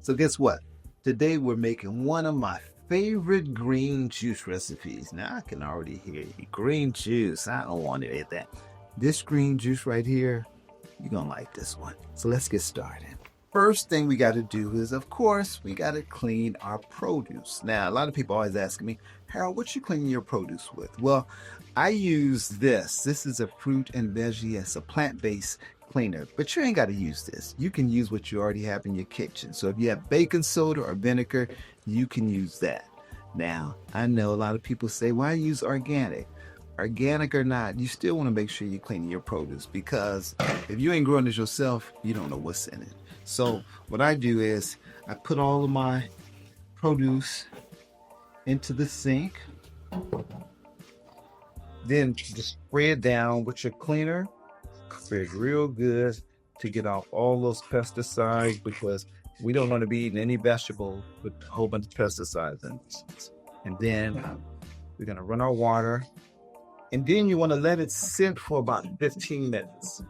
So guess what? Today we're making one of my favorite green juice recipes. Now I can already hear you. Green juice. I don't want any of that. This green juice right here, you're gonna like this one. So let's get started. First thing we got to do is, of course, we got to clean our produce. Now, a lot of people always asking me, Harold, what you cleaning your produce with? Well, I use this. This is a fruit and veggie. It's a plant-based cleaner, but you ain't got to use this. You can use what you already have in your kitchen. So if you have baking soda or vinegar, you can use that. Now, I know a lot of people say, why use organic? Organic or not, you still want to make sure you're cleaning your produce, because if you ain't growing it yourself, you don't know what's in it. So what I do is I put all of my produce into the sink, then just spray it down with your cleaner. Spray it real good to get off all those pesticides, because we don't want to be eating any vegetable with a whole bunch of pesticides in it. And then we're going to run our water, and then you want to let it sit for about 15 minutes.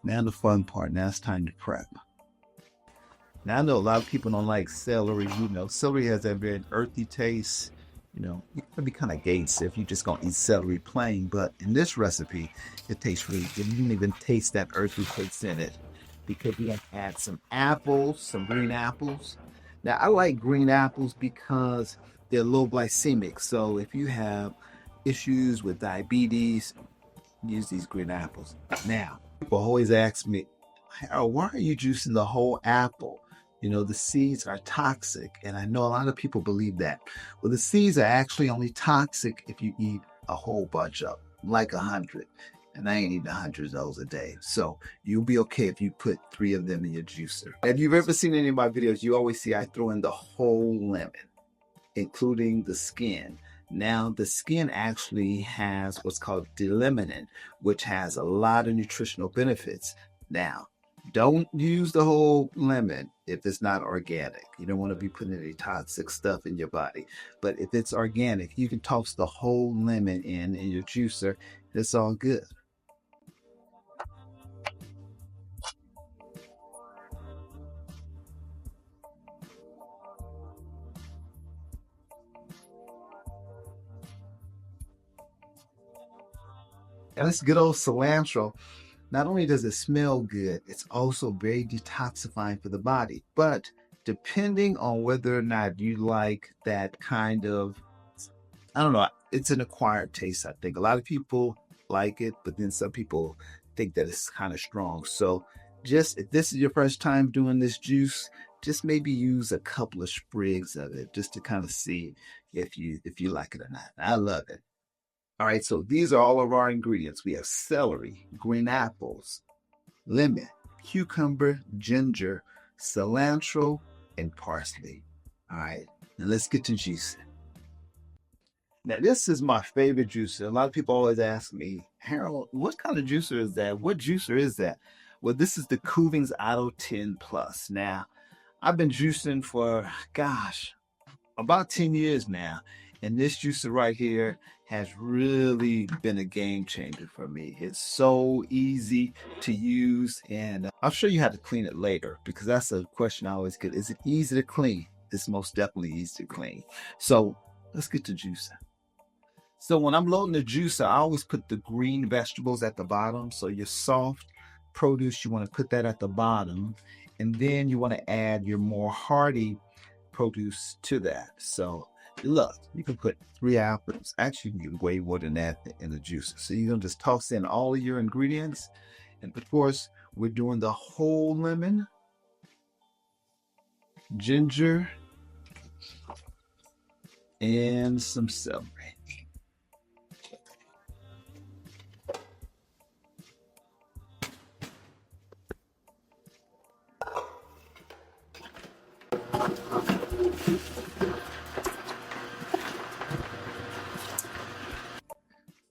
Now the fun part. Now it's time to prep. Now I know a lot of people don't like celery. You know, celery has that very earthy taste. You know, it can be kind of gangster if you're just gonna eat celery plain. But in this recipe, it tastes really good. You don't even taste that earthy taste in it, because we're gonna add some apples, some green apples. Now I like green apples because they're low glycemic. So if you have issues with diabetes, use these green apples. Now, people always ask me, Harold, why are you juicing the whole apple? You know, the seeds are toxic. And I know a lot of people believe that. Well, the seeds are actually only toxic if you eat a whole bunch of them, like 100. And I ain't eating 100 of those a day. So you'll be okay if you put 3 of them in your juicer. If you've ever seen any of my videos, you always see I throw in the whole lemon, including the skin. Now, the skin actually has what's called deliminin, which has a lot of nutritional benefits. Now, don't use the whole lemon if it's not organic. You don't want to be putting any toxic stuff in your body. But if it's organic, you can toss the whole lemon in your juicer. It's all good. And this good old cilantro, not only does it smell good, it's also very detoxifying for the body. But depending on whether or not you like that kind of, I don't know, it's an acquired taste, I think. A lot of people like it, but then some people think that it's kind of strong. So just, if this is your first time doing this juice, just maybe use a couple of sprigs of it just to kind of see if you like it or not. I love it. All right, so these are all of our ingredients. We have celery, green apples, lemon, cucumber, ginger, cilantro, and parsley. All right, now let's get to juicing. Now, this is my favorite juicer. A lot of people always ask me, Harold, what kind of juicer is that? What juicer is that? Well, this is the Kuvings Auto10 Plus. Now, I've been juicing for, gosh, about 10 years now. And this juicer right here has really been a game changer for me. It's so easy to use, and I'll show you how to clean it later, because that's a question I always get. Is it easy to clean? It's most definitely easy to clean. So let's get to juicing. So when I'm loading the juicer, I always put the green vegetables at the bottom. So your soft produce, you want to put that at the bottom. And then you want to add your more hardy produce to that. So look, you can put 3 apples. Actually, you can way more than that in the juicer. So you're going to just toss in all of your ingredients. And of course, we're doing the whole lemon, ginger, and some celery.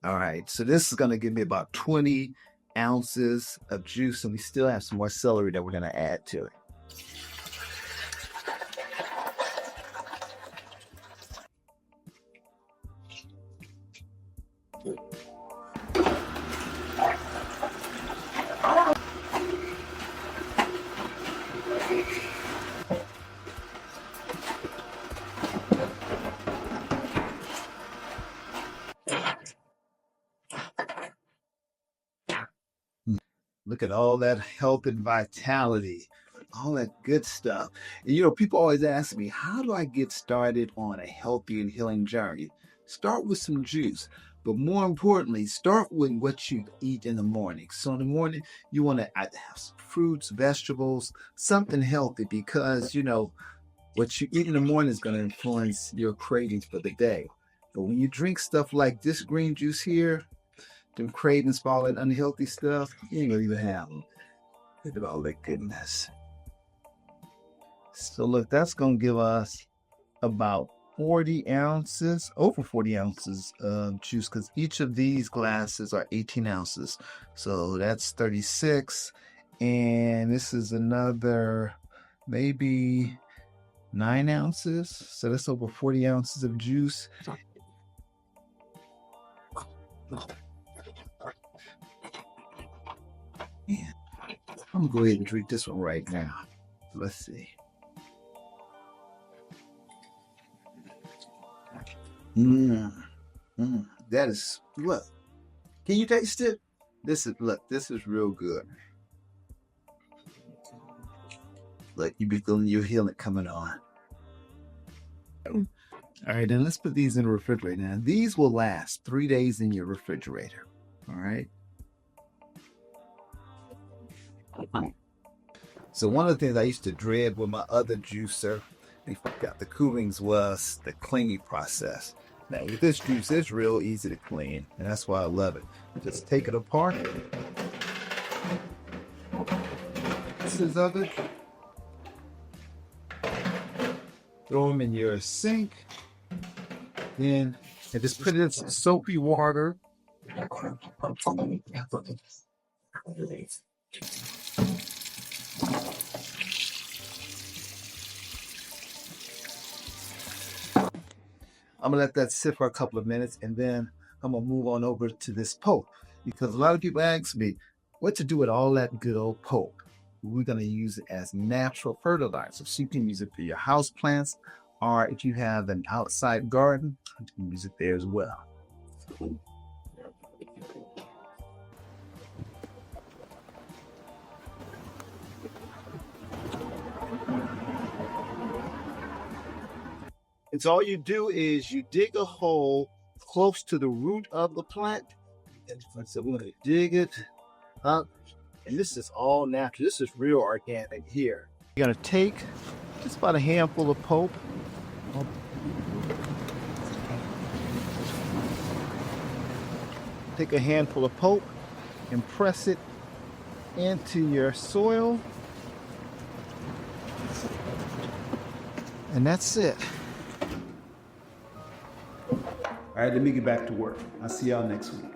All right, so this is going to give me about 20 ounces of juice, and we still have some more celery that we're going to add to it. Look at all that health and vitality, all that good stuff. And, people always ask me, how do I get started on a healthy and healing journey? Start with some juice, but more importantly, start with what you eat in the morning. So in the morning, you want to have some fruits, vegetables, something healthy, because, what you eat in the morning is going to influence your cravings for the day. But when you drink stuff like this green juice here, them cravings for all that unhealthy stuff, you ain't gonna even have them. Look at all that goodness. So look, that's gonna give us about 40 ounces, over 40 ounces of juice, because each of these glasses are 18 ounces. So that's 36. And this is another maybe 9 ounces. So that's over 40 ounces of juice. Man, I'm gonna go ahead and drink this one right now. Let's see. That is, look. Can you taste it? This is real good. Look, you be feeling your healing coming on. All right, then let's put these in the refrigerator. Now, these will last 3 days in your refrigerator. All right. So one of the things I used to dread with my other juicer, I forgot the Kuvings, was the cleaning process. Now with this juice, it's real easy to clean, and that's why I love it. Just take it apart. Pieces of it. Throw them in your sink. Then and just put it in some soapy water. I'm gonna let that sit for a couple of minutes, and then I'm gonna move on over to this pulp, because a lot of people ask me what to do with all that good old pulp. We're gonna use it as natural fertilizer. So you can use it for your house plants, or if you have an outside garden, you can use it there as well. And so all you do is you dig a hole close to the root of the plant. And so we're going to dig it up. And this is all natural. This is real organic here. You're going to take just about a handful of pulp. Take a handful of pulp and press it into your soil. And that's it. All right, let me get back to work. I'll see y'all next week.